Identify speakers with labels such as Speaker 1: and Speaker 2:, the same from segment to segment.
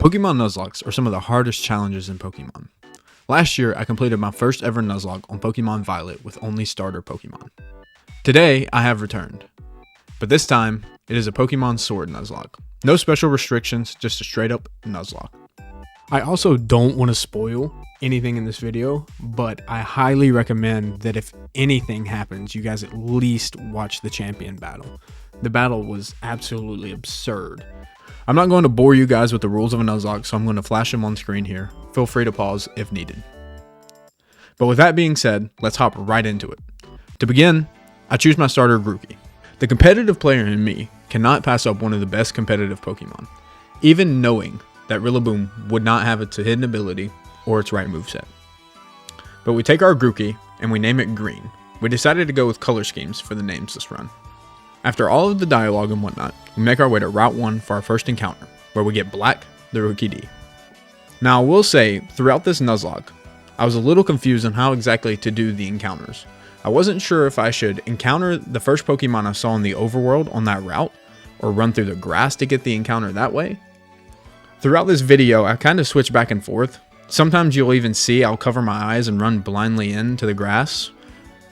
Speaker 1: Pokemon Nuzlockes are some of the hardest challenges in Pokemon. Last year, I completed my first ever Nuzlocke on Pokemon Violet with only starter Pokemon. Today, I have returned. But this time, it is a Pokemon Sword Nuzlocke. No special restrictions, just a straight up Nuzlocke. I also don't want to spoil anything in this video, but I highly recommend that if anything happens, you guys at least watch the champion battle. The battle was absolutely absurd. I'm not going to bore you guys with the rules of a Nuzlocke, so I'm going to flash them on screen here. Feel free to pause if needed. But with that being said, let's hop right into it. To begin, I choose my starter Grookey. The competitive player in me cannot pass up one of the best competitive Pokemon, even knowing that Rillaboom would not have its hidden ability or its right moveset. But we take our Grookey and we name it Green. We decided to go with color schemes for the names this run. After all of the dialogue and whatnot, we make our way to Route 1 for our first encounter, where we get Black, the Rookie D. Now I will say, throughout this Nuzlocke, I was a little confused on how exactly to do the encounters. I wasn't sure if I should encounter the first Pokemon I saw in the overworld on that route, or run through the grass to get the encounter that way. Throughout this video, I kind of switch back and forth. Sometimes you'll even see I'll cover my eyes and run blindly into the grass,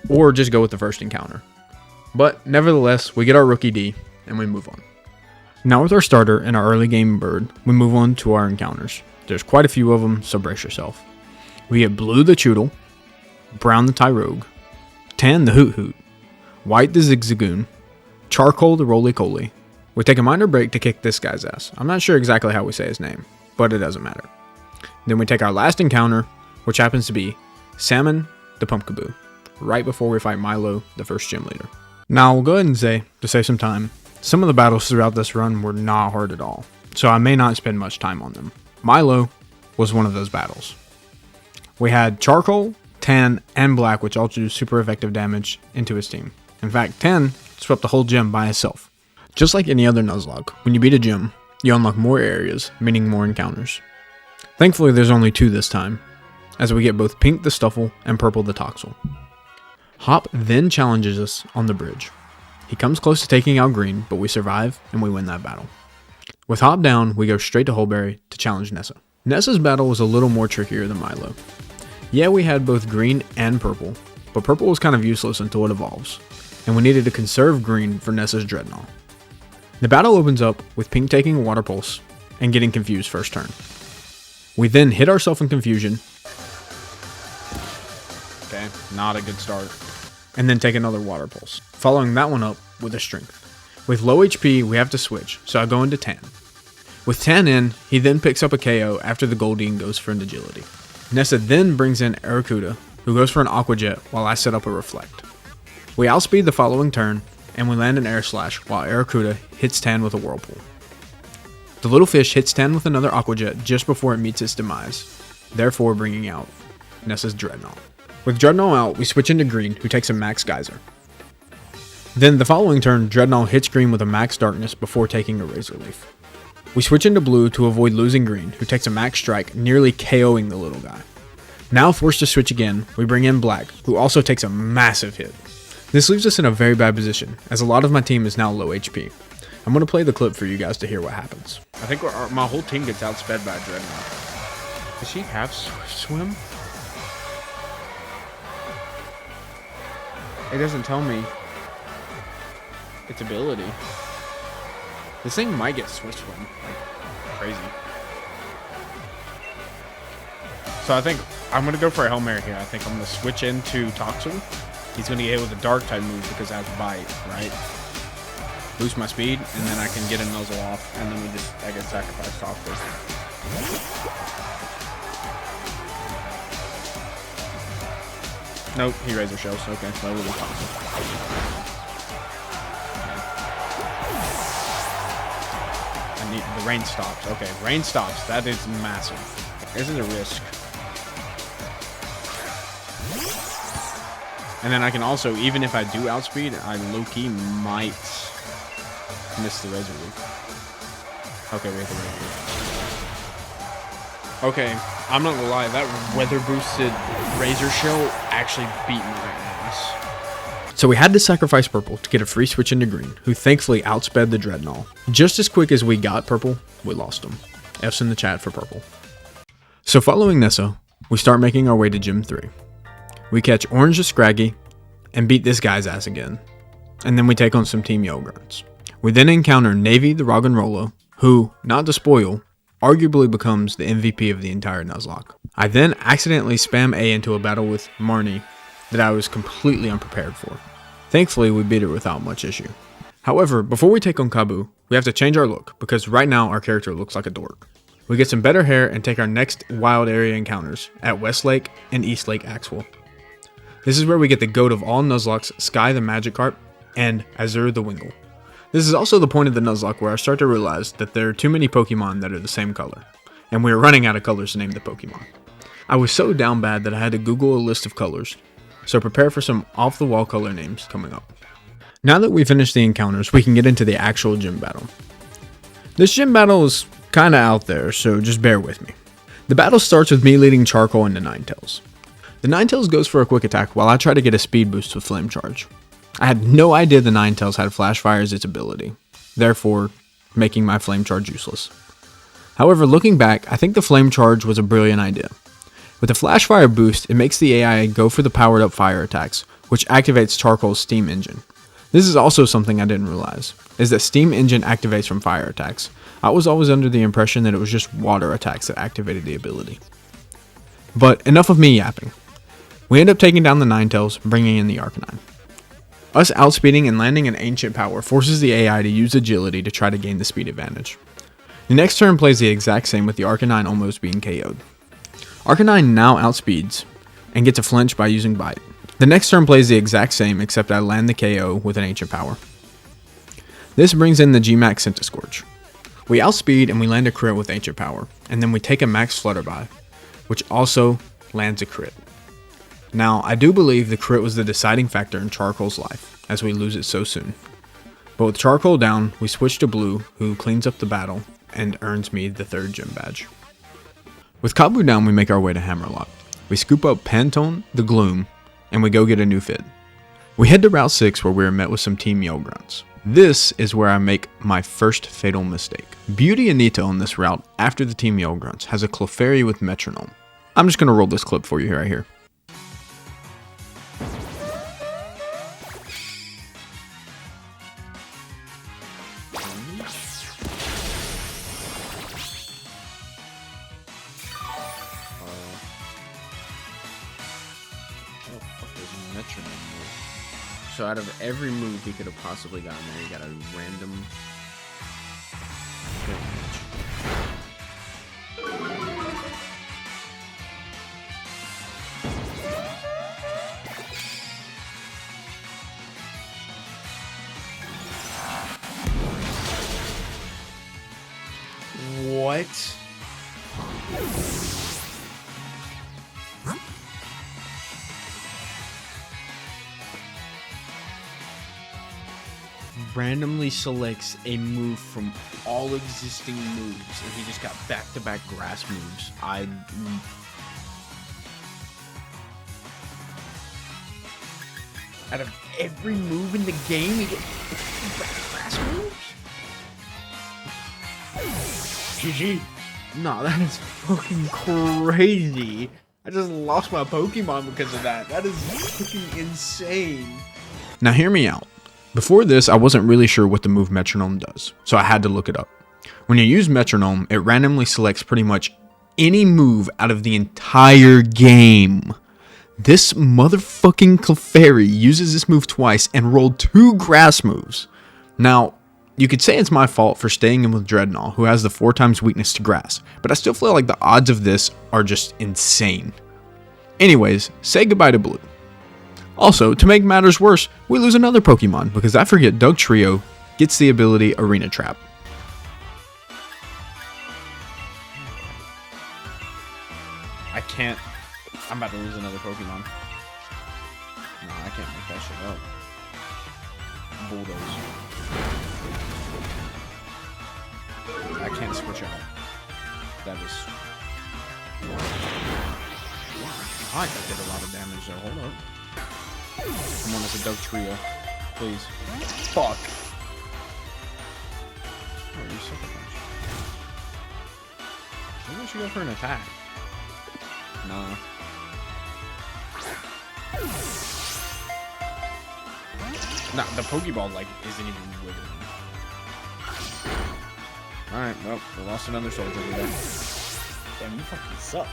Speaker 1: or just go with the first encounter. But nevertheless, we get our Rookie D, and we move on. Now with our starter and our early game bird, we move on to our encounters. There's quite a few of them, so brace yourself. We get Blue the Choodle, Brown the Tyrogue, Tan the Hoot Hoot, White the Zigzagoon, Charcoal the Roly Coly. We take a minor break to kick this guy's ass. I'm not sure exactly how we say his name, but it doesn't matter. Then we take our last encounter, which happens to be Salmon the Pumpkaboo, right before we fight Milo, the first gym leader. Now, we'll go ahead and say, to save some time, some of the battles throughout this run were not hard at all, so I may not spend much time on them. Milo was one of those battles. We had Charcoal, Tan, and Black, which all do super effective damage into his team. In fact, Tan swept the whole gym by himself. Just like any other Nuzlocke, when you beat a gym, you unlock more areas, meaning more encounters. Thankfully, there's only 2 this time, as we get both Pink the Stuffle and Purple the Toxel. Hop then challenges us on the bridge. He comes close to taking out Green, but we survive and we win that battle. With Hop down, we go straight to Hulberry to challenge Nessa. Nessa's battle was a little more trickier than Milo. Yeah, we had both Green and Purple, but Purple was kind of useless until it evolves, and we needed to conserve Green for Nessa's Dreadnought. The battle opens up with Pink taking a Water Pulse and getting confused first turn. We then hit ourselves in confusion. Okay, not a good start. And then take another Water Pulse, following that one up with a Strength. With low HP, we have to switch, so I go into Tan. With Tan in, he then picks up a KO after the Goldeen goes for an Agility. Nessa then brings in Arrokuda, who goes for an Aqua Jet while I set up a Reflect. We outspeed the following turn, and we land an Air Slash while Arrokuda hits Tan with a Whirlpool. The little fish hits Tan with another Aqua Jet just before it meets its demise, therefore bringing out Nessa's Dreadnought. With Dreadnought out, we switch into Green, who takes a Max Geyser. Then the following turn, Dreadnought hits Green with a Max Darkness before taking a Razor Leaf. We switch into Blue to avoid losing Green, who takes a Max Strike, nearly KOing the little guy. Now forced to switch again, we bring in Black, who also takes a massive hit. This leaves us in a very bad position, as a lot of my team is now low HP. I'm going to play the clip for you guys to hear what happens.
Speaker 2: I think my whole team gets outsped by Dreadnought. Does she have Swim? It doesn't tell me its ability. This thing might get Swift Swim. Like, crazy. So I think I'm going to go for a Hail Mary here. I think I'm going to switch into Toxel. He's going to get hit with a Dark type move because I have Bite, right? Boost my speed, and then I can get a Nuzzle off, and then I get sacrificed off this. Nope, he Razor Shells. Okay, so that will be Toxel. The rain stops. Okay, rain stops. That is massive. This is a risk. And then I can also, even if I do outspeed, I low-key might miss the Razor Leaf. Okay, we have the Razor Leaf. Okay, I'm not gonna lie, that weather-boosted Razor Shell actually beat me right ass.
Speaker 1: So we had to sacrifice Purple to get a free switch into Green, who thankfully outsped the Dreadnought. Just as quick as we got Purple, we lost him. F's in the chat for purple. So following Nessa, we start making our way to Gym 3. We catch Orange the Scraggy and beat this guy's ass again. And then we take on some Team Yogrunts. We then encounter Navy the Roggenrolo, who, not to spoil, arguably becomes the MVP of the entire Nuzlocke. I then accidentally spam A into a battle with Marnie that I was completely unprepared for. Thankfully, we beat her without much issue. However, before we take on Kabu, we have to change our look, because right now our character looks like a dork. We get some better hair and take our next wild area encounters at Westlake and Eastlake Axwell. This is where we get the goat of all Nuzlockes, Sky the Magikarp, and Azure the Wingull. This is also the point of the Nuzlocke where I start to realize that there are too many Pokemon that are the same color, and we are running out of colors to name the Pokemon. I was so down bad that I had to Google a list of colors, so prepare for some off-the-wall color names coming up. Now that we finished the encounters, we can get into the actual gym battle. This gym battle is kinda out there, so just bear with me. The battle starts with me leading Charcoal into Ninetales. The Ninetales goes for a quick attack while I try to get a speed boost with Flame Charge. I had no idea the Ninetales had Flash Fire as its ability, therefore making my Flame Charge useless. However, looking back, I think the Flame Charge was a brilliant idea. With the Flash Fire boost, it makes the AI go for the powered up fire attacks, which activates Charcoal's Steam Engine. This is also something I didn't realize, is that Steam Engine activates from fire attacks. I was always under the impression that it was just water attacks that activated the ability. But enough of me yapping. We end up taking down the Ninetales, bringing in the Arcanine. Us outspeeding and landing an Ancient Power forces the AI to use Agility to try to gain the speed advantage. The next turn plays the exact same with the Arcanine almost being KO'd. Arcanine now outspeeds and gets a flinch by using Bite. The next turn plays the exact same except I land the KO with an Ancient Power. This brings in the Gmax Centiskorch. We outspeed and we land a crit with Ancient Power, and then we take a Max Flutterby, which also lands a crit. Now, I do believe the crit was the deciding factor in Charcoal's life, as we lose it so soon. But with Charcoal down, we switch to Blue, who cleans up the battle, and earns me the 3rd gym badge. With Kabu down, we make our way to Hammerlock. We scoop up Pantone, the Gloom, and we go get a new fit. We head to Route 6 where we are met with some Team Yogrunts. This is where I make my first fatal mistake. Beauty Anita on this route, after the Team Yogrunts, has a Clefairy with Metronome. I'm just going to roll this clip for you right here. So out of every move he could have possibly gotten there, he got a random What? Randomly selects a move from all existing moves, and he just got back-to-back grass moves. Out of every move in the game, he gets grass moves? GG. Nah, that is fucking crazy. I just lost my Pokemon because of that. That is fucking insane. Now hear me out. Before this, I wasn't really sure what the move Metronome does, so I had to look it up. When you use Metronome, it randomly selects pretty much any move out of the entire game. This motherfucking Clefairy uses this move twice and rolled 2 grass moves. Now, you could say it's my fault for staying in with Dreadnought, who has the 4 times weakness to grass, but I still feel like the odds of this are just insane. Anyways, say goodbye to Blue. Also, to make matters worse, we lose another Pokemon, because I forget Doug Trio gets the ability Arena Trap. I can't. I'm about to lose another Pokemon. No, I can't make that shit up. Bulldoze. I can't switch out. That was... I did a lot of damage there. Hold up. Come on, it's a Doug Trio. Please. Fuck. Oh, you suck a bunch.
Speaker 2: Maybe we should go for an attack. Nah. Nah, the Pokeball, like, isn't even wiggling. Alright, well, we lost another soldier today. Damn, you fucking suck.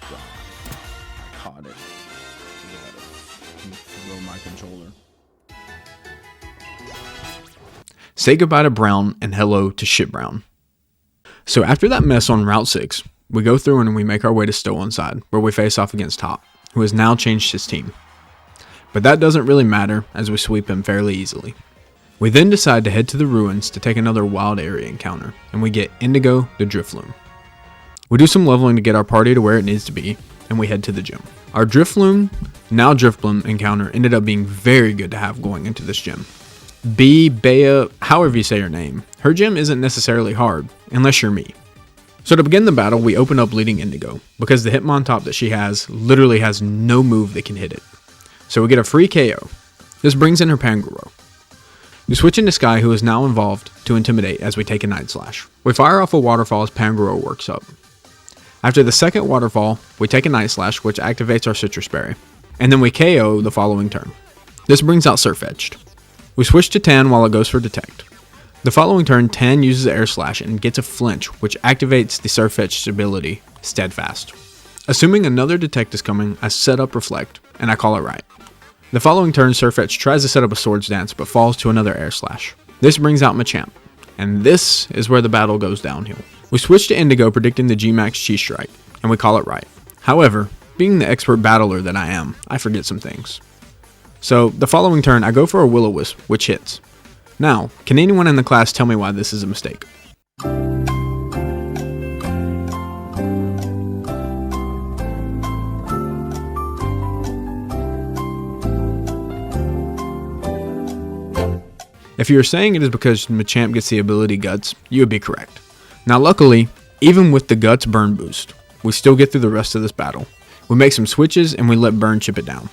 Speaker 2: God. I caught it. Throw my controller.
Speaker 1: Say goodbye to Brown and hello to Shit Brown. So after that mess on Route 6, we go through and we make our way to Stow Inside, where we face off against Hop, who has now changed his team. But that doesn't really matter, as we sweep him fairly easily. We then decide to head to the ruins to take another wild area encounter, and we get Indigo the Drifloon. We do some leveling to get our party to where it needs to be, and we head to the gym. Our Drifloon, now Drifloon encounter ended up being very good to have going into this gym. Bea, however you say her name, her gym isn't necessarily hard, unless you're me. So to begin the battle, we open up leading Indigo, because the Hitmontop that she has literally has no move that can hit it. So we get a free KO. This brings in her Pangoro. We switch into Sky, who is now involved to Intimidate as we take a Night Slash. We fire off a waterfall as Pangoro works up. After the second waterfall, we take a Night Slash, which activates our Citrus Berry, and then we KO the following turn. This brings out Surfetched. We switch to Tan while it goes for Detect. The following turn, Tan uses Air Slash and gets a Flinch, which activates the Surfetched ability, Steadfast. Assuming another Detect is coming, I set up Reflect, and I call it right. The following turn, Surfetched tries to set up a Swords Dance, but falls to another Air Slash. This brings out Machamp, and this is where the battle goes downhill. We switch to Indigo, predicting the G-Max Chi Strike, and we call it right. However, being the expert battler that I am, I forget some things. So, the following turn, I go for a Will-O-Wisp, which hits. Now, can anyone in the class tell me why this is a mistake? If you were saying it is because Machamp gets the ability Guts, you would be correct. Now luckily, even with the Guts burn boost, we still get through the rest of this battle. We make some switches and we let Burn chip it down.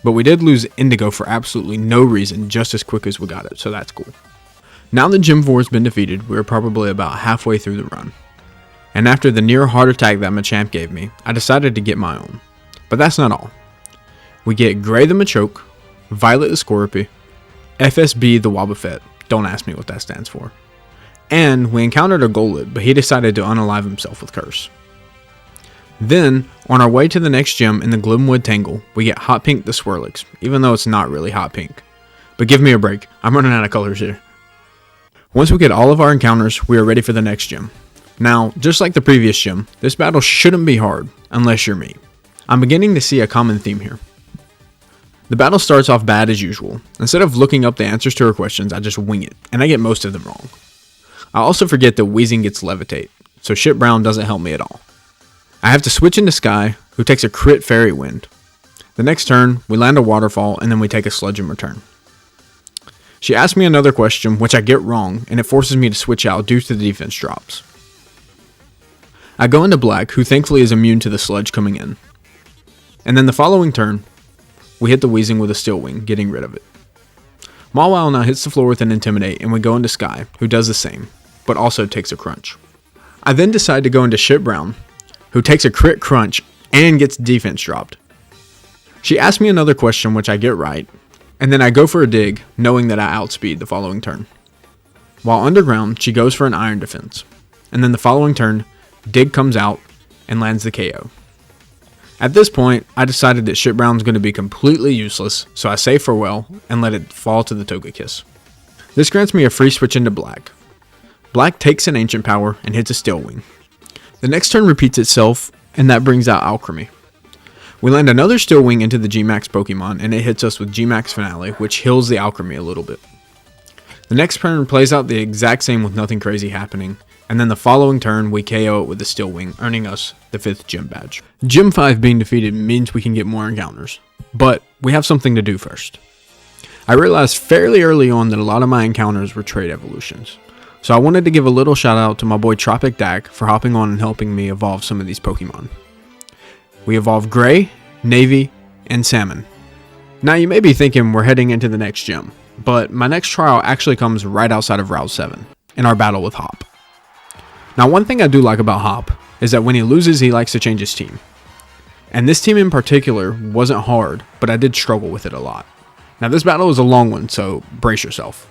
Speaker 1: But we did lose Indigo for absolutely no reason just as quick as we got it, so that's cool. Now that Gym 4 has been defeated, we are probably about halfway through the run. And after the near heart attack that Machamp gave me, I decided to get my own. But that's not all. We get Gray the Machoke, Violet the Scorpy, FSB the Wobbuffet, don't ask me what that stands for. And we encountered a Golett, but he decided to unalive himself with Curse. Then, on our way to the next gym in the Glimwood Tangle, we get Hot Pink the Swirlix, even though it's not really hot pink. But give me a break, I'm running out of colors here. Once we get all of our encounters, we are ready for the next gym. Now, just like the previous gym, this battle shouldn't be hard, unless you're me. I'm beginning to see a common theme here. The battle starts off bad as usual. Instead of looking up the answers to her questions, I just wing it, and I get most of them wrong. I also forget that Weezing gets Levitate, so Shit Brown doesn't help me at all. I have to switch into Sky, who takes a crit Fairy Wind. The next turn, we land a Waterfall, and then we take a Sludge in return. She asks me another question, which I get wrong, and it forces me to switch out due to the defense drops. I go into Black, who thankfully is immune to the Sludge coming in. And then the following turn, we hit the Weezing with a Steel Wing, getting rid of it. Mawile now hits the floor with an Intimidate, and we go into Sky, who does the same, but also takes a Crunch. I then decide to go into Shit Brown, who takes a crit Crunch and gets defense dropped. She asks me another question, which I get right, and then I go for a Dig, knowing that I outspeed the following turn. While underground, she goes for an Iron Defense, and then the following turn, Dig comes out and lands the KO. At this point, I decided that Shit Brown's going to be completely useless, so I say farewell and let it fall to the Togekiss. This grants me a free switch into Black. Black takes an Ancient Power and hits a Steel Wing. The next turn repeats itself, and that brings out Alchemy. We land another Steel Wing into the G-Max Pokemon, and it hits us with G-Max Finale, which heals the Alchemy a little bit. The next turn plays out the exact same with nothing crazy happening, and then the following turn we KO it with the Steel Wing, earning us the 5th gym badge. Gym 5 being defeated means we can get more encounters, but we have something to do first. I realized fairly early on that a lot of my encounters were trait evolutions, so I wanted to give a little shout out to my boy Tropic Dak for hopping on and helping me evolve some of these Pokemon. We evolved Gray, Navy, and Salmon. Now you may be thinking we're heading into the next gym, but my next trial actually comes right outside of Route 7, in our battle with Hop. Now one thing I do like about Hop is that when he loses he likes to change his team. And this team in particular wasn't hard, but I did struggle with it a lot. Now this battle is a long one, so brace yourself.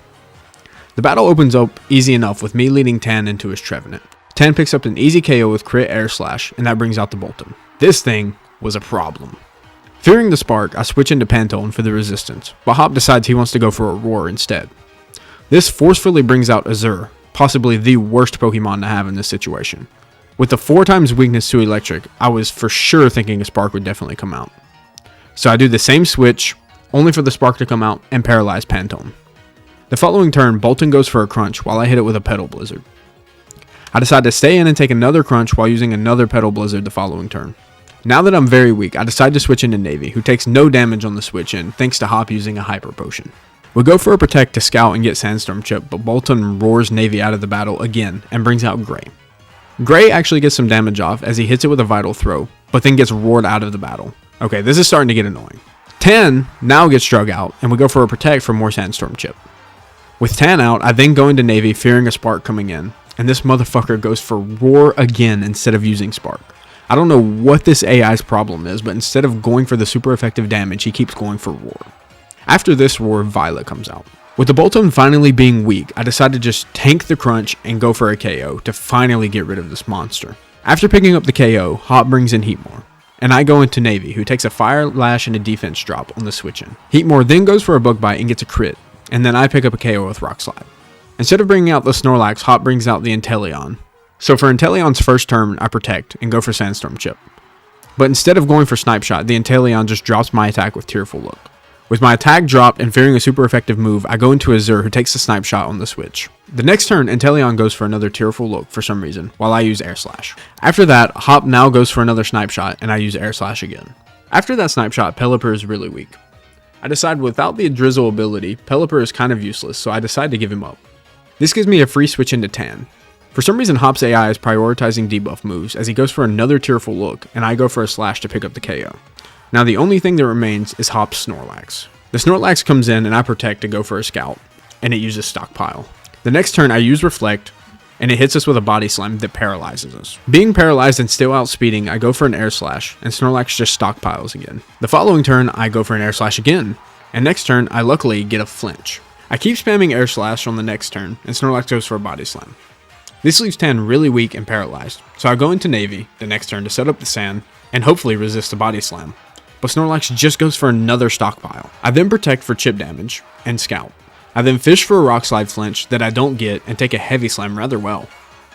Speaker 1: The battle opens up easy enough with me leading Tan into his Trevenant. Tan picks up an easy KO with crit air slash, and that brings out the Bolton. This thing was a problem. Fearing the spark, I switch into Pantone for the resistance, but Hop decides he wants to go for a Roar instead. This forcefully brings out Azure, possibly the worst Pokemon to have in this situation. With the 4 times weakness to electric, I was for sure thinking a spark would definitely come out. So I do the same switch, only for the spark to come out and paralyze Pantone. The following turn, Bolton goes for a crunch while I hit it with a Petal Blizzard. I decide to stay in and take another crunch while using another Petal Blizzard the following turn. Now that I'm very weak, I decide to switch into Navy, who takes no damage on the switch in thanks to Hop using a Hyper Potion. We go for a Protect to scout and get Sandstorm Chip, but Bolton roars Navy out of the battle again and brings out Gray. Gray actually gets some damage off as he hits it with a Vital Throw, but then gets roared out of the battle. Okay, this is starting to get annoying. Tan now gets drug out, and we go for a Protect for more Sandstorm Chip. With Tan out, I then go into Navy fearing a Spark coming in, and this motherfucker goes for Roar again instead of using Spark. I don't know what this AI's problem is, but instead of going for the super effective damage, he keeps going for Roar. After this Roar, Violet comes out. With the Bolton finally being weak, I decide to just tank the crunch and go for a KO to finally get rid of this monster. After picking up the KO, Hop brings in Heatmore, and I go into Navy, who takes a Fire Lash and a Defense drop on the switch in. Heatmore then goes for a Bug Bite and gets a crit, and then I pick up a KO with Rock Slide. Instead of bringing out the Snorlax, Hop brings out the Inteleon. So for Inteleon's first turn, I Protect and go for Sandstorm Chip. But instead of going for Snipe Shot, the Inteleon just drops my attack with Tearful Look. With my attack dropped and fearing a super effective move, I go into Azure, who takes the Snipe Shot on the switch. The next turn, Inteleon goes for another Tearful Look for some reason, while I use Air Slash. After that, Hop now goes for another Snipe Shot, and I use Air Slash again. After that Snipe Shot, Pelipper is really weak. I decide without the Drizzle ability, Pelipper is kind of useless, so I decide to give him up. This gives me a free switch into Tan. For some reason, Hop's AI is prioritizing debuff moves, as he goes for another Tearful Look, and I go for a Slash to pick up the KO. Now the only thing that remains is Hop's Snorlax. The Snorlax comes in and I Protect to go for a Scout, and it uses Stockpile. The next turn I use Reflect, and it hits us with a Body Slam that paralyzes us. Being paralyzed and still outspeeding, I go for an Air Slash, and Snorlax just stockpiles again. The following turn I go for an Air Slash again, and next turn I luckily get a Flinch. I keep spamming Air Slash on the next turn, and Snorlax goes for a Body Slam. This leaves Tan really weak and paralyzed, so I go into Navy the next turn to set up the sand, and hopefully resist a Body Slam. But Snorlax just goes for another Stockpile. I then Protect for chip damage, and Scout. I then fish for a Rock Slide flinch that I don't get and take a Heavy Slam rather well.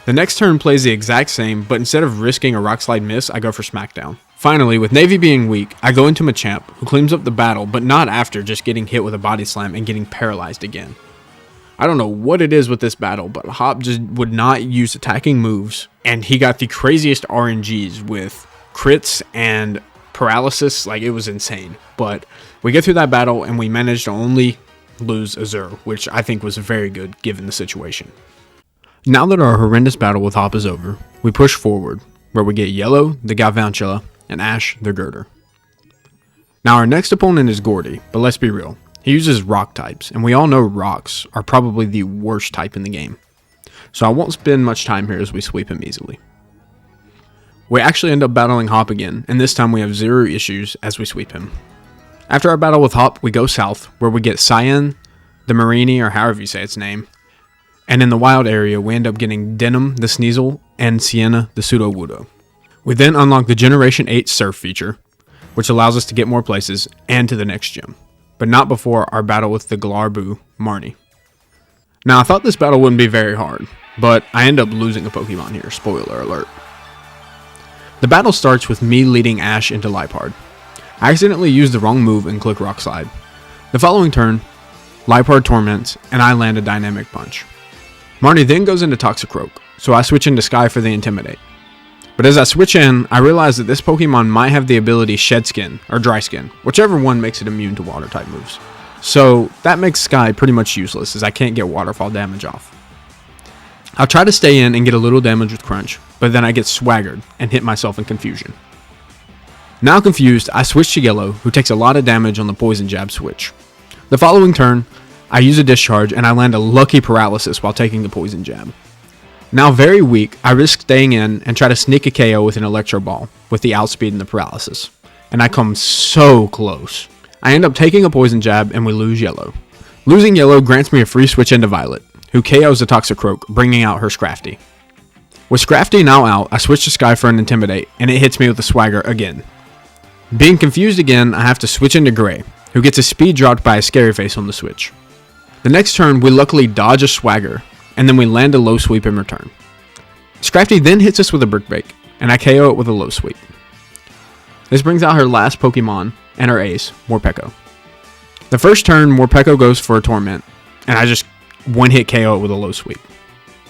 Speaker 1: The next turn plays the exact same, but instead of risking a Rock Slide miss, I go for Smackdown. Finally, with Navy being weak, I go into Machamp, who cleans up the battle, but not after just getting hit with a Body Slam and getting paralyzed again. I don't know what it is with this battle, but Hop just would not use attacking moves, and he got the craziest RNGs with crits and paralysis. Like, it was insane. But we get through that battle, and we managed to only lose Azure, which I think was very good given the situation. Now that our horrendous battle with Hop is over, we push forward, where we get Yellow, the Galvantula, and Ash, the Girder. Now our next opponent is Gordie, but let's be real. He uses rock types, and we all know rocks are probably the worst type in the game. So I won't spend much time here as we sweep him easily. We actually end up battling Hop again, and this time we have zero issues as we sweep him. After our battle with Hop, we go south, where we get Cyan, the Marini, or however you say its name, and in the wild area we end up getting Denim, the Sneasel, and Sienna, the Sudowoodo. We then unlock the Generation 8 Surf feature, which allows us to get more places and to the next gym, but not before our battle with the Glarbu, Marnie. Now I thought this battle wouldn't be very hard, but I end up losing a Pokemon here, spoiler alert. The battle starts with me leading Ash into Liepard. I accidentally used the wrong move and click Rock Slide. The following turn, Liepard torments, and I land a Dynamic Punch. Marnie then goes into Toxicroak, so I switch into Sky for the Intimidate. But as I switch in, I realize that this Pokemon might have the ability Shed Skin or Dry Skin, whichever one makes it immune to water type moves. So that makes Sky pretty much useless as I can't get waterfall damage off. I'll try to stay in and get a little damage with Crunch, but then I get swaggered and hit myself in confusion. Now confused, I switch to yellow, who takes a lot of damage on the poison jab switch. The following turn, I use a discharge and I land a lucky paralysis while taking the poison jab. Now very weak, I risk staying in and try to sneak a KO with an electro ball with the outspeed and the paralysis. And I come so close. I end up taking a poison jab and we lose yellow. Losing yellow grants me a free switch into Violet, who KOs the Toxicroak, bringing out her Scrafty. With Scrafty now out, I switch to Sky for an Intimidate, and it hits me with a Swagger again. Being confused again, I have to switch into Gray, who gets his speed dropped by a Scary Face on the switch. The next turn, we luckily dodge a Swagger, and then we land a low sweep in return. Scrafty then hits us with a Brick Break, and I KO it with a low sweep. This brings out her last Pokemon, and her ace, Morpeko. The first turn, Morpeko goes for a Torment, and I just one-hit KO it with a low sweep.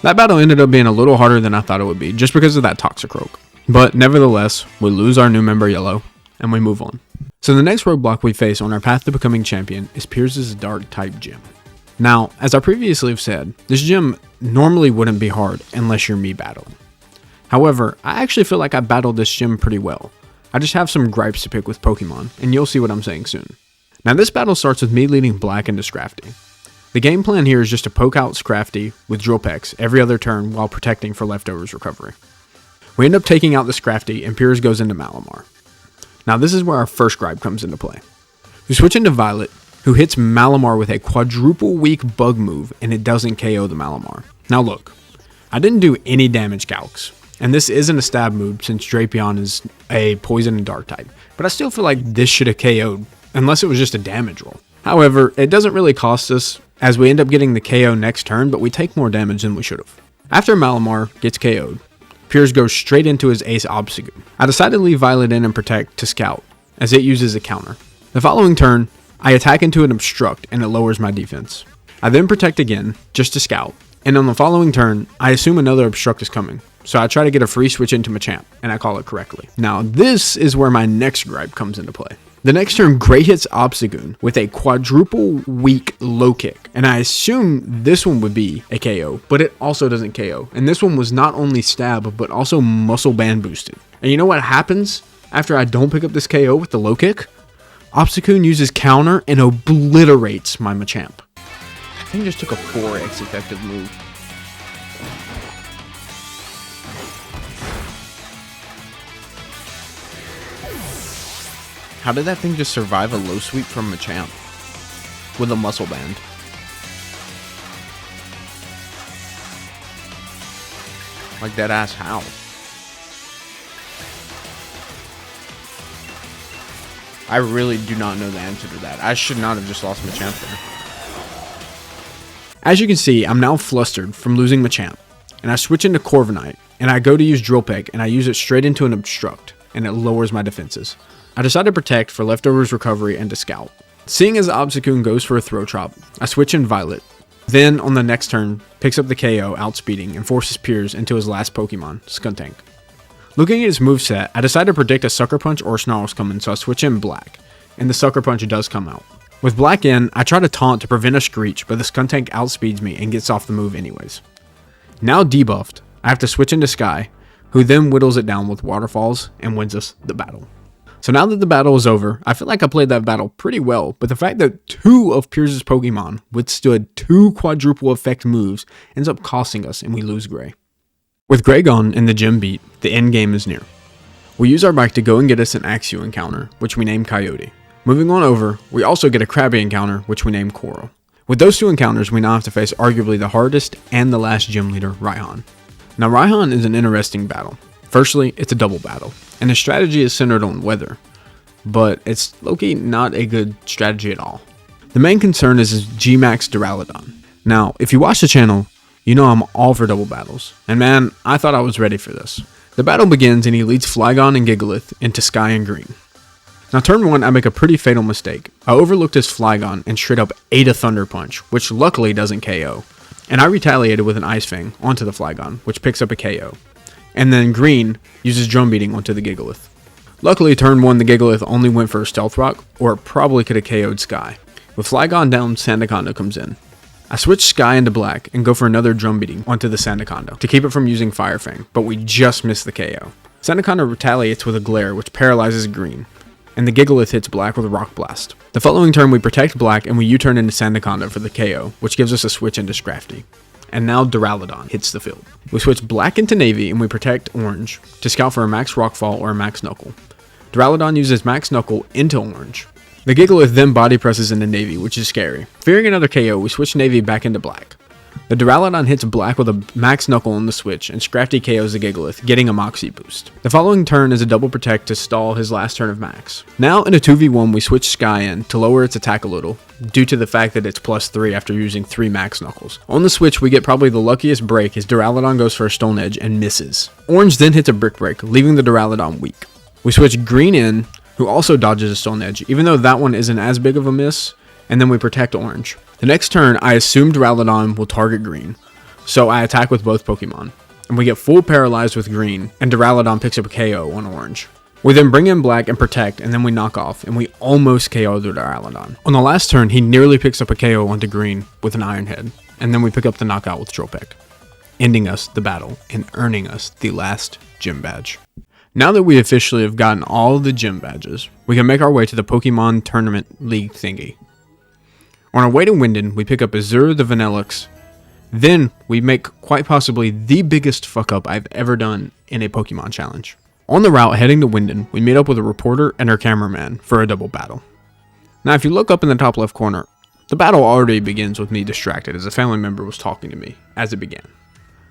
Speaker 1: That battle ended up being a little harder than I thought it would be, just because of that Toxicroak. But nevertheless, we lose our new member Yellow, and we move on. So the next roadblock we face on our path to becoming champion is Piers' Dark-type gym. Now, as I previously have said, this gym normally wouldn't be hard unless you're me battling. However, I actually feel like I battled this gym pretty well. I just have some gripes to pick with Pokemon, and you'll see what I'm saying soon. Now this battle starts with me leading Black into Scrafty. The game plan here is just to poke out Scrafty with Drill Pecks every other turn while protecting for Leftovers recovery. We end up taking out the Scrafty and Piers goes into Malamar. Now this is where our first gripe comes into play. We switch into Violet, who hits Malamar with a quadruple weak bug move and it doesn't KO the Malamar. Now look, I didn't do any damage calcs, and this isn't a stab move since Drapion is a poison and dark type, but I still feel like this should have KO'd unless it was just a damage roll. However, it doesn't really cost us as we end up getting the KO next turn, but we take more damage than we should have. After Malamar gets KO'd, Piers goes straight into his ace Obstagoon. I decided to leave Violet in and protect to scout, as it uses a counter. The following turn, I attack into an obstruct and it lowers my defense. I then protect again, just to scout, and on the following turn, I assume another obstruct is coming, so I try to get a free switch into Machamp, and I call it correctly. Now this is where my next gripe comes into play. The next turn, Gray hits Obstagoon with a quadruple weak low kick, and I assume this one would be a KO, but it also doesn't KO, and this one was not only stab, but also muscle band boosted. And you know what happens after I don't pick up this KO with the low kick? Obstagoon uses counter and obliterates my Machamp.
Speaker 2: I think just took a 4x effective move. How did that thing just survive a low sweep from Machamp with a muscle band? Like dead ass how? I really do not know the answer to that. I should not have just lost Machamp there.
Speaker 1: As you can see, I'm now flustered from losing Machamp, and I switch into Corviknight, and I go to use Drill Peck, and I use it straight into an obstruct, and it lowers my defenses. I decide to protect for Leftovers recovery and to scout. Seeing as Obstagoon goes for a throw chop, I switch in Violet. Then, on the next turn, picks up the KO, outspeeding, and forces Piers into his last Pokemon, Skuntank. Looking at his moveset, I decide to predict a Sucker Punch or Snarls coming, so I switch in Black, and the Sucker Punch does come out. With Black in, I try to taunt to prevent a Screech, but the Skuntank outspeeds me and gets off the move anyways. Now debuffed, I have to switch into Sky, who then whittles it down with Waterfalls and wins us the battle. So now that the battle is over, I feel like I played that battle pretty well, but the fact that 2 of Piers' Pokemon withstood 2 quadruple effect moves ends up costing us and we lose Gray. With Gray gone and the gym beat, the end game is near. We use our bike to go and get us an Axew encounter, which we name Coyote. Moving on over, we also get a Krabby encounter, which we name Coral. With those 2 encounters, we now have to face arguably the hardest and the last gym leader, Raihan. Now Raihan is an interesting battle. Firstly, it's a double battle, and the strategy is centered on weather, but it's low-key not a good strategy at all. The main concern is his G-Max Duraludon. Now, if you watch the channel, you know I'm all for double battles, and man, I thought I was ready for this. The battle begins and he leads Flygon and Gigalith into Sky and Green. Now turn 1, I make a pretty fatal mistake. I overlooked his Flygon and straight up ate a Thunder Punch, which luckily doesn't KO, and I retaliated with an Ice Fang onto the Flygon, which picks up a KO. And then Green uses Drum Beating onto the Gigalith. Luckily, turn 1, the Gigalith only went for a Stealth Rock, or it probably could have KO'd Sky. With Flygon down, Sandaconda comes in. I switch Sky into Black and go for another Drum Beating onto the Sandaconda to keep it from using Fire Fang, but we just missed the KO. Sandaconda retaliates with a glare, which paralyzes green, and the Gigalith hits black with a rock blast. The following turn, we protect black and we U-turn into Sandaconda for the KO, which gives us a switch into Scrafty. And now Duraludon hits the field. We switch black into navy and we protect orange to scout for a max rockfall or a max knuckle. Duraludon uses max knuckle into orange. The Gigalith then body presses into navy, which is scary. Fearing another KO, we switch navy back into black. The Duraludon hits black with a max knuckle on the switch, and Scrafty KOs the Gigalith, getting a Moxie boost. The following turn is a double protect to stall his last turn of max. Now in a 2v1 we switch Sky in to lower its attack a little, due to the fact that it's +3 after using 3 max knuckles. On the switch we get probably the luckiest break as Duraludon goes for a Stone Edge and misses. Orange then hits a Brick Break, leaving the Duraludon weak. We switch green in, who also dodges a Stone Edge, even though that one isn't as big of a miss, and then we protect orange. The next turn, I assume Duraludon will target green, so I attack with both Pokemon, and we get full paralyzed with green, and Duraludon picks up a KO on orange. We then bring in black and protect, and then we knock off, and we almost KO the Duraludon. On the last turn, he nearly picks up a KO onto green with an Iron Head, and then we pick up the knockout with Trollpeck, ending us the battle and earning us the last gym badge. Now that we officially have gotten all the gym badges, we can make our way to the Pokemon Tournament League thingy. On our way to Winden, we pick up Azure the Vanillix. Then we make quite possibly the biggest fuck up I've ever done in a Pokemon challenge. On the route heading to Winden, we meet up with a reporter and our cameraman for a double battle. Now if you look up in the top left corner, the battle already begins with me distracted as a family member was talking to me as it began.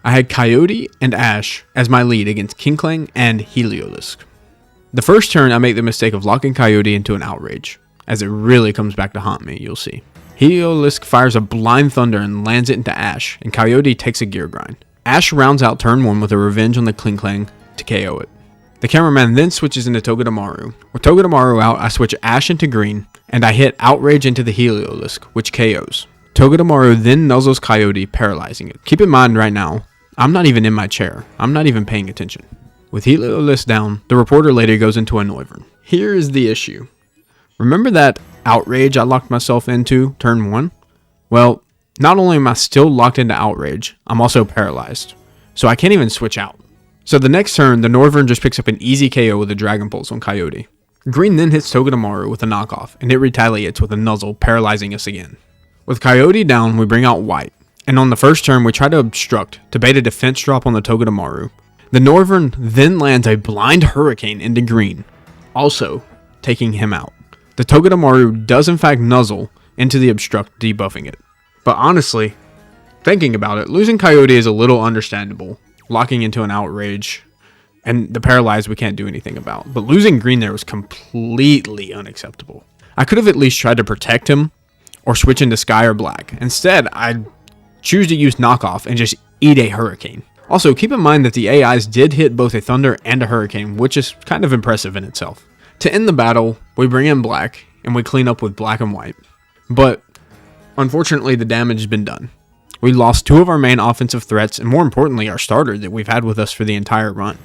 Speaker 1: I had Coyote and Ash as my lead against Kinklang and Heliolisk. The first turn I make the mistake of locking Coyote into an outrage, as it really comes back to haunt me, you'll see. Heliolisk fires a Blind Thunder and lands it into Ash, and Coyote takes a Gear Grind. Ash rounds out turn 1 with a Revenge on the Klinklang to KO it. The cameraman then switches into Togedemaru. With Togedemaru out, I switch Ash into green, and I hit Outrage into the Heliolisk, which KOs. Togedemaru then nuzzles Coyote, paralyzing it. Keep in mind right now, I'm not even in my chair. I'm not even paying attention. With Heliolisk down, the reporter later goes into a Noivern. Here is the issue. Remember that Outrage I locked myself into turn 1? Well, not only am I still locked into Outrage, I'm also paralyzed. So I can't even switch out. So the next turn, the Noivern just picks up an easy KO with a Dragon Pulse on Coyote. Green then hits Togedemaru with a knockoff, and it retaliates with a Nuzzle, paralyzing us again. With Coyote down, we bring out White, and on the first turn we try to obstruct to bait a defense drop on the Togedemaru. The Noivern then lands a Blind Hurricane into green, also taking him out. The Togedemaru does in fact nuzzle into the obstruct, debuffing it. But honestly, thinking about it, losing Coyote is a little understandable. Locking into an outrage, and the paralyzed we can't do anything about. But losing green there was completely unacceptable. I could have at least tried to protect him, or switch into Sky or Black. Instead, I choose to use knockoff and just eat a Hurricane. Also, keep in mind that the AIs did hit both a Thunder and a Hurricane, which is kind of impressive in itself. To end the battle, we bring in Black, and we clean up with Black and White. But, unfortunately, the damage has been done. We lost 2 of our main offensive threats, and more importantly, our starter that we've had with us for the entire run.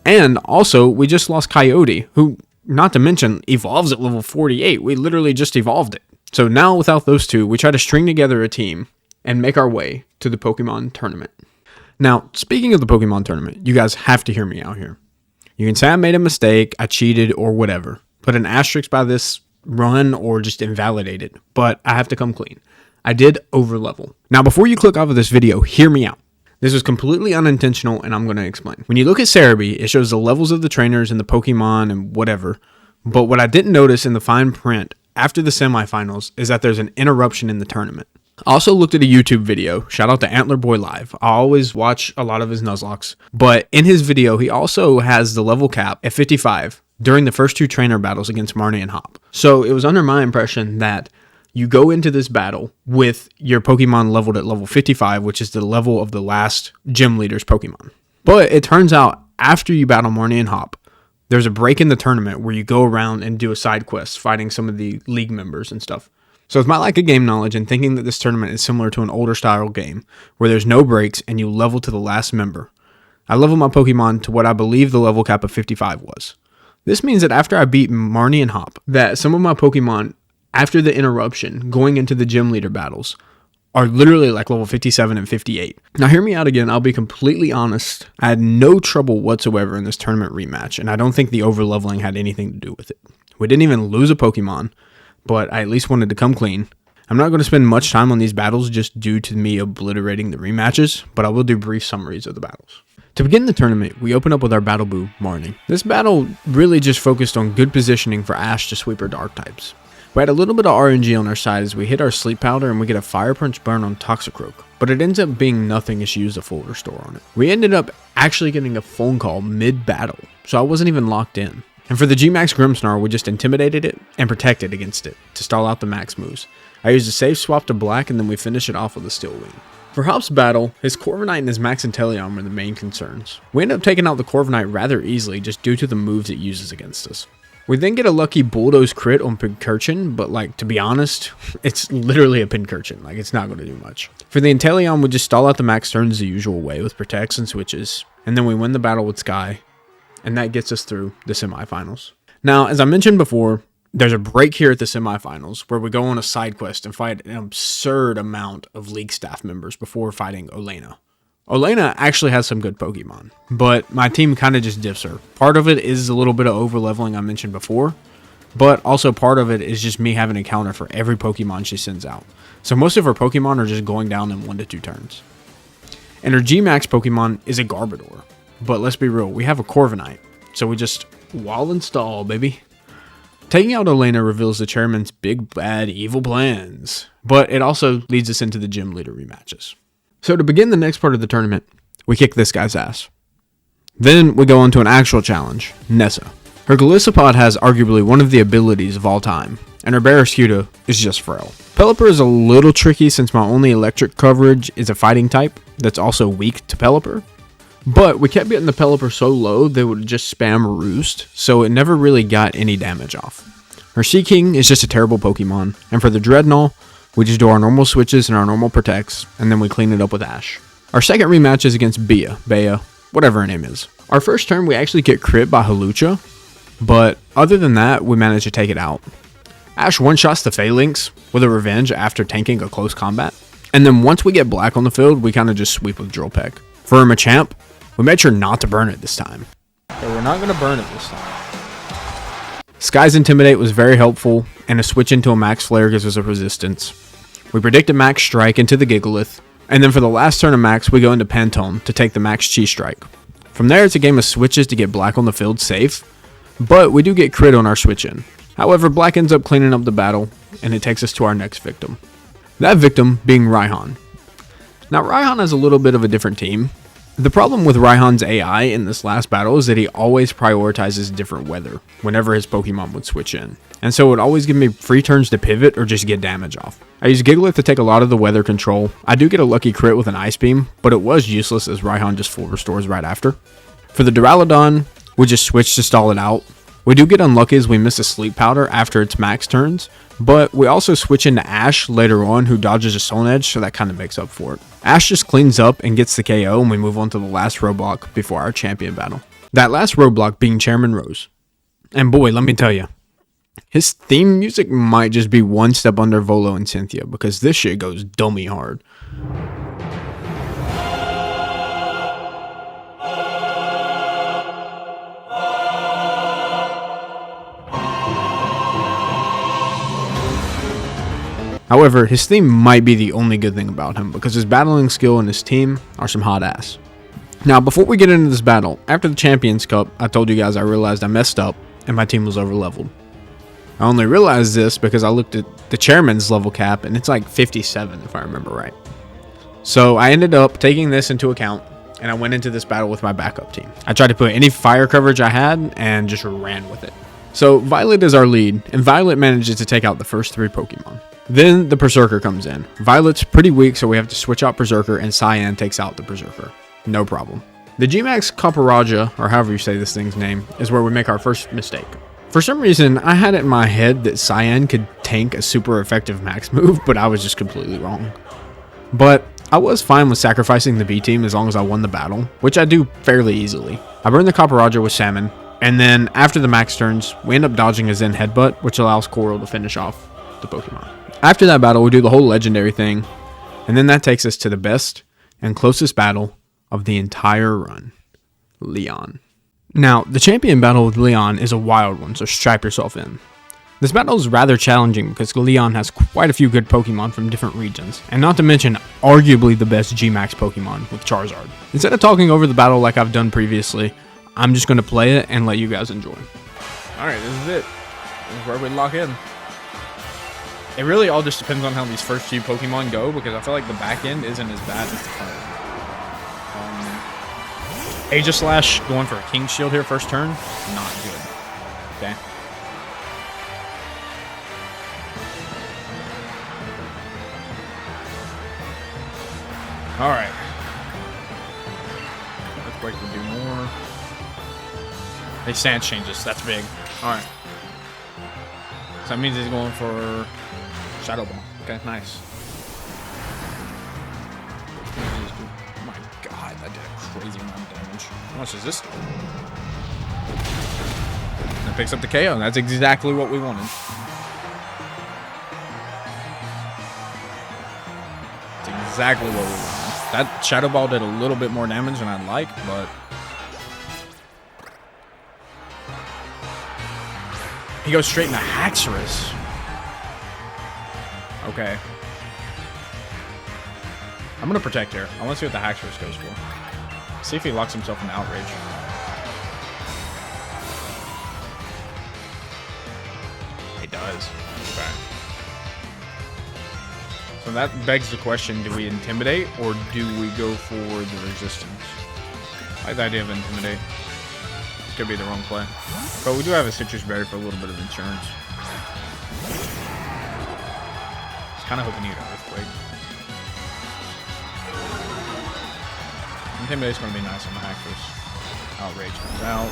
Speaker 1: And, also, we just lost Coyote, who, not to mention, evolves at level 48. We literally just evolved it. So now, without those 2, we try to string together a team and make our way to the Pokemon Tournament. Now, speaking of the Pokemon Tournament, you guys have to hear me out here. You can say I made a mistake, I cheated, or whatever. Put an asterisk by this run or just invalidate it. But I have to come clean. I did overlevel. Now, before you click off of this video, hear me out. This was completely unintentional, and I'm going to explain. When you look at Cerebi, it shows the levels of the trainers and the Pokemon and whatever. But what I didn't notice in the fine print after the semifinals is that there's an interruption in the tournament. I also looked at a YouTube video, shout out to Antler Boy Live. I always watch a lot of his Nuzlockes, but in his video, he also has the level cap at 55 during the first 2 trainer battles against Marnie and Hop. So it was under my impression that you go into this battle with your Pokemon leveled at level 55, which is the level of the last gym leader's Pokemon. But it turns out after you battle Marnie and Hop, there's a break in the tournament where you go around and do a side quest fighting some of the league members and stuff. So with my lack of game knowledge and thinking that this tournament is similar to an older style game where there's no breaks and you level to the last member, I leveled my Pokemon to what I believe the level cap of 55 was. This means that after I beat Marnie and Hop, that some of my Pokemon, after the interruption, going into the gym leader battles, are literally like level 57 and 58. Now hear me out again, I'll be completely honest. I had no trouble whatsoever in this tournament rematch, and I don't think the overleveling had anything to do with it. We didn't even lose a Pokemon, but I at least wanted to come clean. I'm not going to spend much time on these battles just due to me obliterating the rematches, but I will do brief summaries of the battles. To begin the tournament, we open up with our Battle Boo, Marnie. This battle really just focused on good positioning for Ash to sweep her dark types. We had a little bit of RNG on our side as we hit our Sleep Powder and we get a Fire Punch burn on Toxicroak, but it ends up being nothing as she used a full restore on it. We ended up actually getting a phone call mid-battle, so I wasn't even locked in. And for the G-Max Grimmsnarl, we just intimidated it and protected against it to stall out the max moves. I used a safe swap to black and then we finish it off with a Steel Wing. For Hop's battle, his Corviknight and his Max Inteleon were the main concerns. We end up taking out the Corviknight rather easily just due to the moves it uses against us. We then get a lucky Bulldoze crit on Pincurchin, but like, to be honest, it's literally a Pincurchin, like it's not going to do much. For the Inteleon, we just stall out the max turns the usual way with protects and switches, and then we win the battle with Sky, and that gets us through the semifinals. Now, as I mentioned before, there's a break here at the semifinals where we go on a side quest and fight an absurd amount of League staff members before fighting Olena. Olena actually has some good Pokemon, but my team kind of just diffs her. Part of it is a little bit of overleveling I mentioned before, but also part of it is just me having a counter for every Pokemon she sends out. So most of her Pokemon are just going down in 1 to 2 turns. And her G-Max Pokemon is a Garbodor, but let's be real, we have a Corviknight, so we just wall install, baby. Taking out Olena reveals the chairman's big, bad, evil plans, but it also leads us into the gym leader rematches. So to begin the next part of the tournament, we kick this guy's ass. Then we go on to an actual challenge, Nessa. Her Golisopod has arguably one of the abilities of all time, and her Barraskewda is just frail. Pelipper is a little tricky since my only electric coverage is a fighting type that's also weak to Pelipper. But we kept getting the Pelipper so low they would just spam Roost, so it never really got any damage off. Her Seaking is just a terrible Pokemon, and for the Dreadnought, we just do our normal switches and our normal protects, and then we clean it up with Ash. Our second rematch is against Bea, whatever her name is. Our first turn we actually get crit by Hawlucha, but other than that, we manage to take it out. Ash one-shots the Phalanx with a revenge after tanking a close combat, and then once we get black on the field, we kind of just sweep with Drill Peck. For her Machamp, we made sure not to burn it this time.
Speaker 2: So we're not going to burn it this time.
Speaker 1: Sky's Intimidate was very helpful, and a switch into a Max Flare gives us a resistance. We predict a Max Strike into the Gigalith, and then for the last turn of Max, we go into Pantone to take the Max Chi Strike. From there, it's a game of switches to get black on the field safe, but we do get crit on our switch in. However, black ends up cleaning up the battle, and it takes us to our next victim. That victim being Raihan. Now, Raihan has a little bit of a different team. The problem with Raihan's AI in this last battle is that he always prioritizes different weather whenever his Pokemon would switch in. And so it would always give me free turns to pivot or just get damage off. I use Gigalith to take a lot of the weather control. I do get a lucky crit with an Ice Beam, but it was useless as Raihan just full restores right after. For the Duraludon, we just switch to stall it out. We do get unlucky as we miss a Sleep Powder after its max turns, but we also switch into Ash later on who dodges a Stone Edge, so that kind of makes up for it. Ash just cleans up and gets the KO, and we move on to the last roadblock before our champion battle. That last roadblock being Chairman Rose. And boy, let me tell you, his theme music might just be one step under Volo and Cynthia, because this shit goes dummy hard. However, his theme might be the only good thing about him, because his battling skill and his team are some hot ass. Now, before we get into this battle, after the Champions Cup, I told you guys I realized I messed up and my team was overleveled. I only realized this because I looked at the chairman's level cap and it's like 57 if I remember right. So I ended up taking this into account and I went into this battle with my backup team. I tried to put any fire coverage I had and just ran with it. So Violet is our lead, and Violet manages to take out the first 3 Pokemon. Then the Berserker comes in. Violet's pretty weak, so we have to switch out Berserker, and Cyan takes out the Berserker. No problem. The G-Max Copperajah, or however you say this thing's name, is where we make our first mistake. For some reason, I had it in my head that Cyan could tank a super effective max move, but I was just completely wrong. But I was fine with sacrificing the B team as long as I won the battle, which I do fairly easily. I burn the Copperajah with Salmon, and then after the max turns, we end up dodging a Zen Headbutt, which allows Coral to finish off the Pokemon. After that battle, we do the whole legendary thing, And then that takes us to the best and closest battle of the entire run, Leon. Now, the champion battle with Leon is a wild one, so strap yourself in. This battle is rather challenging because Leon has quite a few good Pokemon from different regions, and not to mention arguably the best G-Max Pokemon with Charizard. Instead of talking over the battle like I've done previously, I'm just going to play it and let you guys enjoy.
Speaker 2: Alright, this is it. This is where we lock in. It really all just depends on how these first few Pokemon go, because I feel like the back end isn't as bad as the front end. Aegislash going for a King Shield here first turn, not good. Okay. Alright. Earthquake will do more. They stance changes, that's big. Alright. So that means he's going for Shadow Ball. Okay, nice. Oh my god, that did a crazy amount of damage. How much does this do? That picks up the KO. That's exactly what we wanted. That's exactly what we wanted. That Shadow Ball did a little bit more damage than I'd like, but he goes straight into Haxorus. Okay. I'm going to protect here. I want to see what the Haxorus goes for. See if he locks himself into Outrage. He does. Okay. So that begs the question, do we Intimidate or do we go for the Resistance? I like the idea of Intimidate. This could be the wrong play. But we do have a Citrus Berry for a little bit of insurance. Just kind of hoping to get an Earthquake. Intimidate's going to be nice on the Haxorus. Outrage comes out.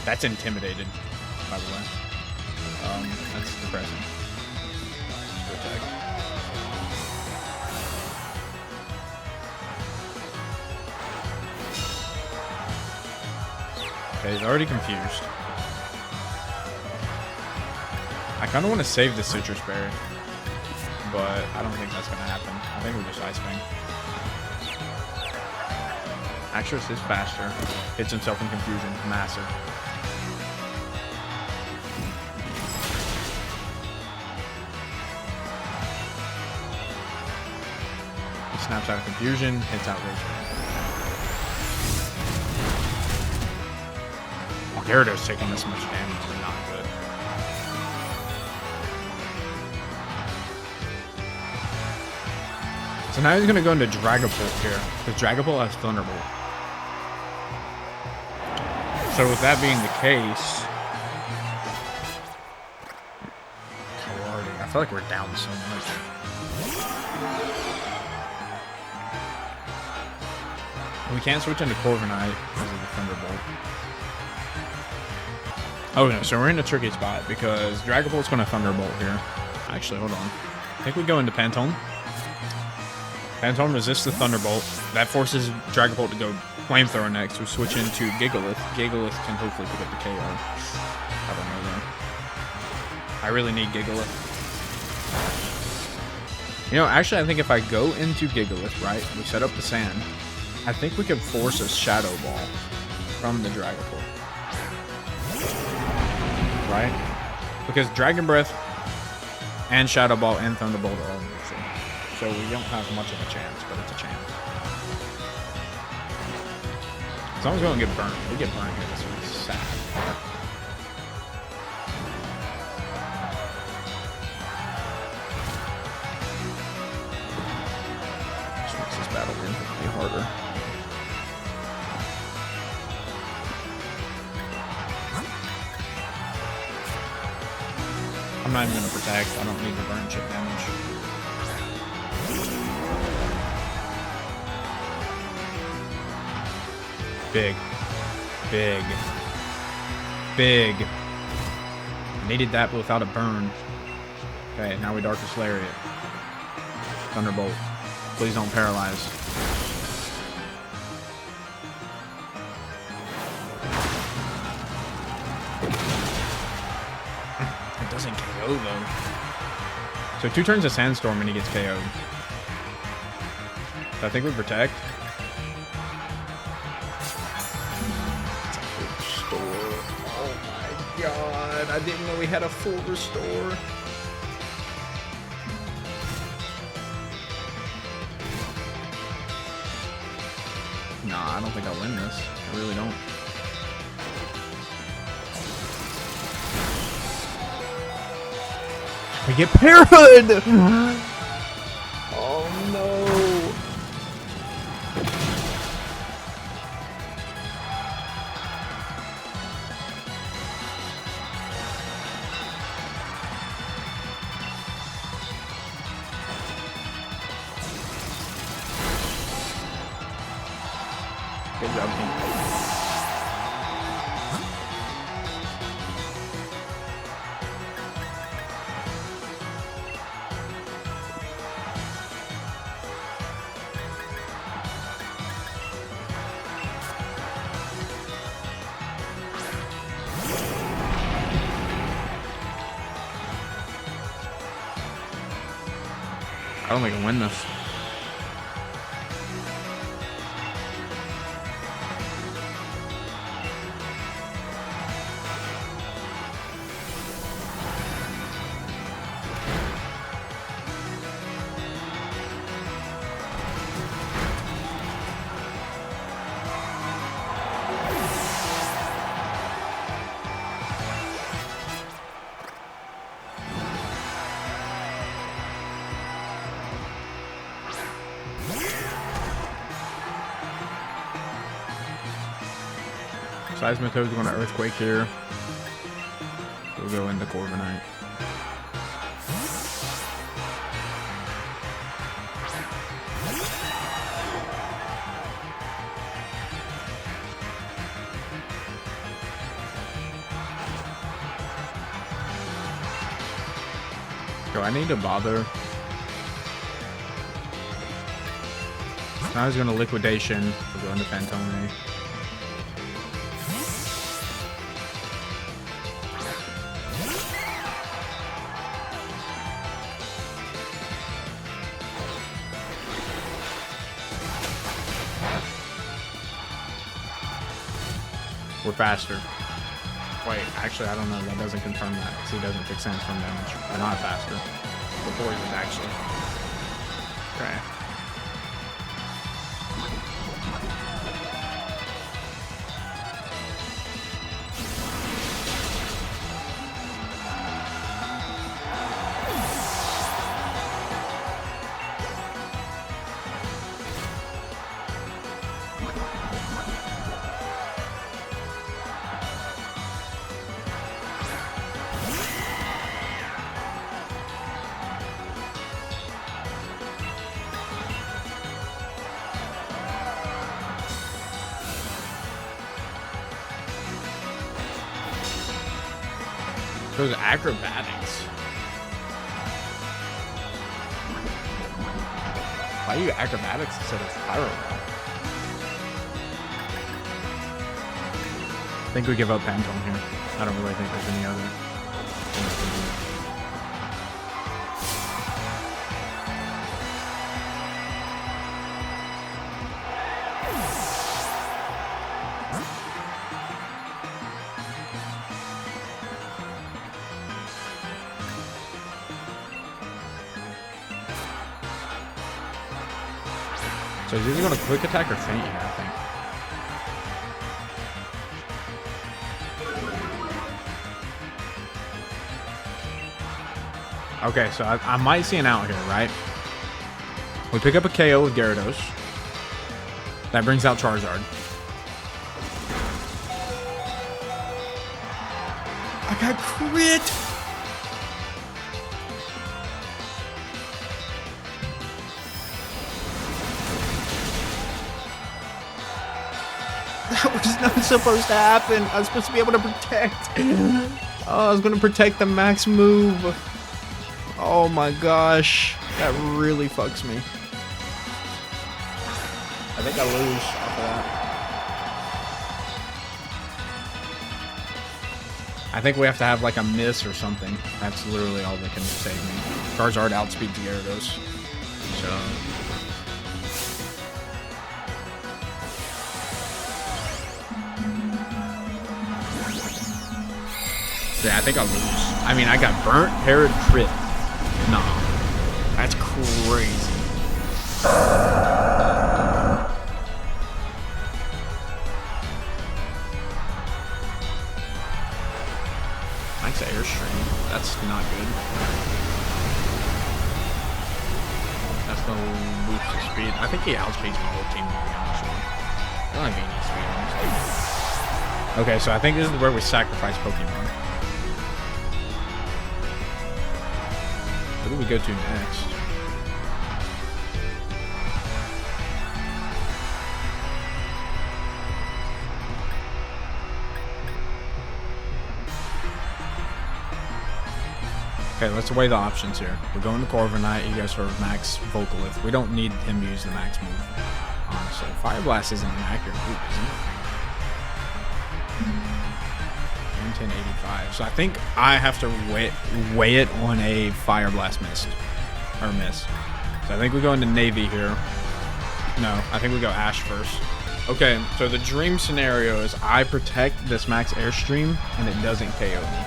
Speaker 2: That's Intimidated, by the way. That's depressing. Protect. Okay, he's already confused. I kind of want to save the Citrus Berry, but I don't think that's going to happen. I think we're just Ice Wing. Haxorus is faster. Hits himself in confusion. Massive. He snaps out of confusion. Hits Outrage. Oh, Gyarados taking this much damage is not good. So now he's going to go into Dragapult here, because Dragapult has Thunderbolt. So with that being the case, I feel like we're down so much. We can't switch into Corviknight because of the Thunderbolt. Oh no, so we're in a tricky spot because Dragapult's going to Thunderbolt here. Actually, hold on. I think we go into Pantone. Pantone resists the Thunderbolt. That forces Dragapult to go Flamethrower next. We switch into Gigalith. Gigalith can hopefully pick up the KO. I don't know though. I really need Gigalith. You know, actually I think if I go into Gigalith, right, we set up the sand, I think we can force a Shadow Ball from the Dragapult. Right? Because Dragon Breath and Shadow Ball and Thunderbolt are all neutral. So we don't have much of a chance, but it's a chance. As long as we don't get burned. If we get burned here, this would be sad. This makes this battle infinitely harder. I'm not even going to protect. I don't need the burn chip damage. Big. Big. Big. Needed that but without a burn. Okay, now we Darkest Lariat. Thunderbolt. Please don't paralyze. It doesn't KO though. So 2 turns of Sandstorm and he gets KO'd. So I think we protect. It's a full restore. Oh my god. I didn't know we had a full restore. Nah, I don't think I'll win this. I really don't. We get parried! Oh no. Good job, team. I don't think I can win this. Seismitoad's going to Earthquake here. We'll go into Corviknight. Do I need to bother? Now he's going to Liquidation. We'll go into Fantone. We're faster. Wait, actually, I don't know. That doesn't confirm that because he doesn't take Sandstorm damage. We're not faster. We're poisoned, actually. Okay. Those acrobatics. Why are you acrobatics instead of pyro? I think we give up Pantone here. I don't really think there's any other. So he's either going to quick attack or faint here, I think. Okay, so I might see an out here, right? We pick up a KO with Gyarados. That brings out Charizard. I got crit! That was not supposed to happen. I was supposed to be able to protect. Oh, I was going to protect the max move. Oh my gosh. That really fucks me. I think I lose off of that. I think we have to have like a miss or something. That's literally all that can save me. Charizard outspeeds Gyarados. So... yeah, I think I'll lose. I mean, I got burnt, parrot, crit. Nah. That's crazy. Max Airstream. That's not good. That's no boost to speed. I think he outspeeds my whole team, to be honest with you. I don't have any speed, honestly. Okay, so I think this is where we sacrifice Pokemon. What do we go to next? Okay, let's weigh the options here. We're going to Corviknight. He goes for Max Vocalith. We don't need him to use the Max move, honestly. Fire Blast isn't an accurate move, isn't it? 1085. So I think I have to weigh it on a Fire Blast miss. So I think we go into Navy here. No, I think we go Ash first. Okay, so the dream scenario is I protect this Max Airstream and it doesn't KO me.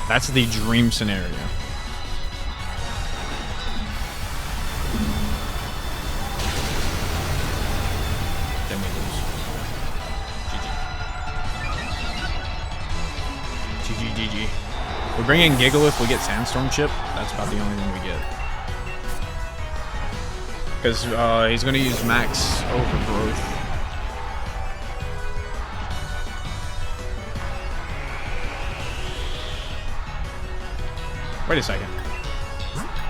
Speaker 2: That's the dream scenario. Then we lose. GG. We bring in Gigalith, we get Sandstorm Chip. That's about the only thing we get. Because he's going to use Max Overgrowth. Wait a second.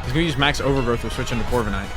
Speaker 2: He's going to use Max Overgrowth to switch into Corviknight.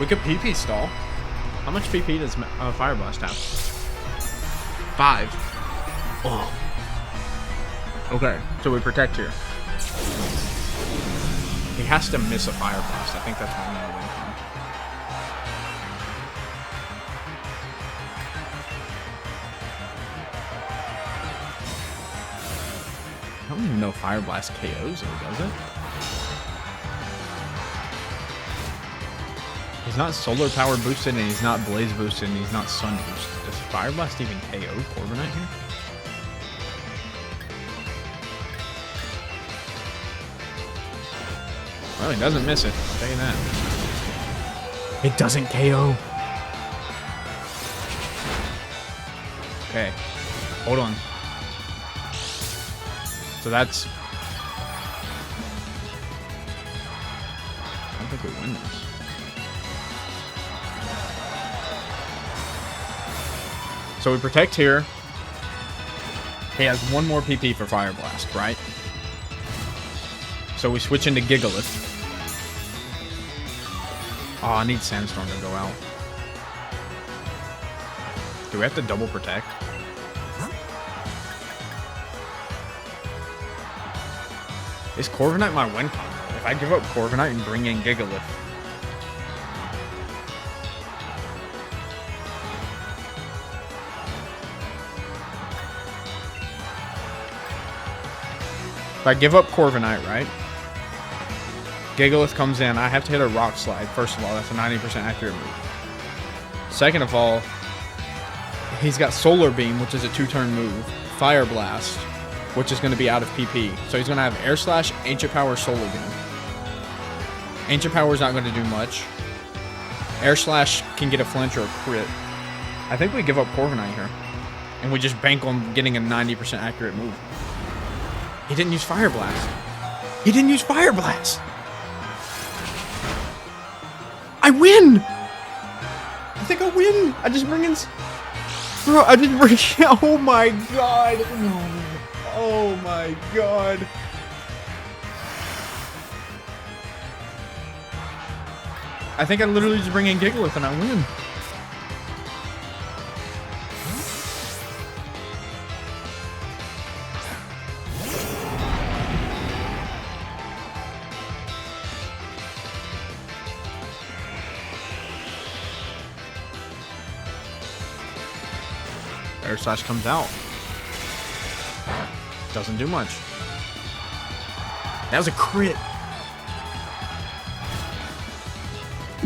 Speaker 2: We could PP stall. How much PP does Fire Blast have? 5. Oh. Okay, so we protect here. He has to miss a Fire Blast. I think that's what we need to win from. I don't even know Fire Blast KOs him, does it? He's not solar power boosted, and he's not blaze boosted, and he's not sun boosted. Does Fire Blast even KO Corviknight here? Well, he doesn't miss it. I'll tell you that. It doesn't KO. Okay. Hold on. So that's... I don't think we win this. So we protect here. He has one more PP for Fire Blast, right? So we switch into Gigalith. Oh, I need Sandstorm to go out. Do we have to double protect? Is Corviknight my win combo? If I give up Corviknight and bring in Gigalith. If I give up Corviknight, right? Gigalith comes in. I have to hit a Rock Slide. First of all, that's a 90% accurate move. Second of all, he's got Solar Beam, which is a 2-turn move. Fire Blast, which is going to be out of PP. So he's going to have Air Slash, Ancient Power, Solar Beam. Ancient Power is not going to do much. Air Slash can get a flinch or a crit. I think we give up Corviknight here. And we just bank on getting a 90% accurate move. He didn't use Fire Blast. He didn't use Fire Blast. I win. I think I win. I just bring in... Bro, I just bring... Oh my god. Oh
Speaker 1: my god. I think I literally just bring in Gigalith and I win. Air Slash comes out. Doesn't do much. That was a crit.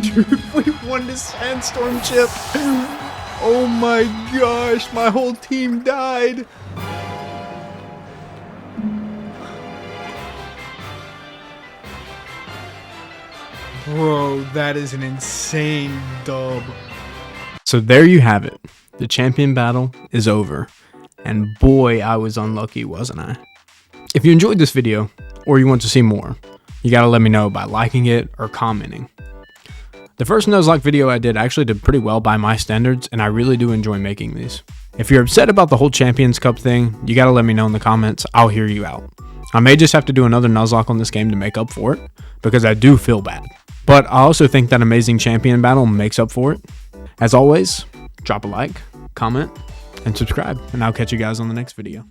Speaker 1: Dude, we won the Sandstorm chip. Oh my gosh, my whole team died. Bro, that is an insane dub. So there you have it. The champion battle is over. And boy, I was unlucky, wasn't I? If you enjoyed this video, or you want to see more, you gotta let me know by liking it or commenting. The first Nuzlocke video I did actually did pretty well by my standards, and I really do enjoy making these. If you're upset about the whole Champions Cup thing, you gotta let me know in the comments. I'll hear you out. I may just have to do another Nuzlocke on this game to make up for it, because I do feel bad. But I also think that Amazing Champion Battle makes up for it. As always, drop a like, comment, and subscribe, and I'll catch you guys on the next video.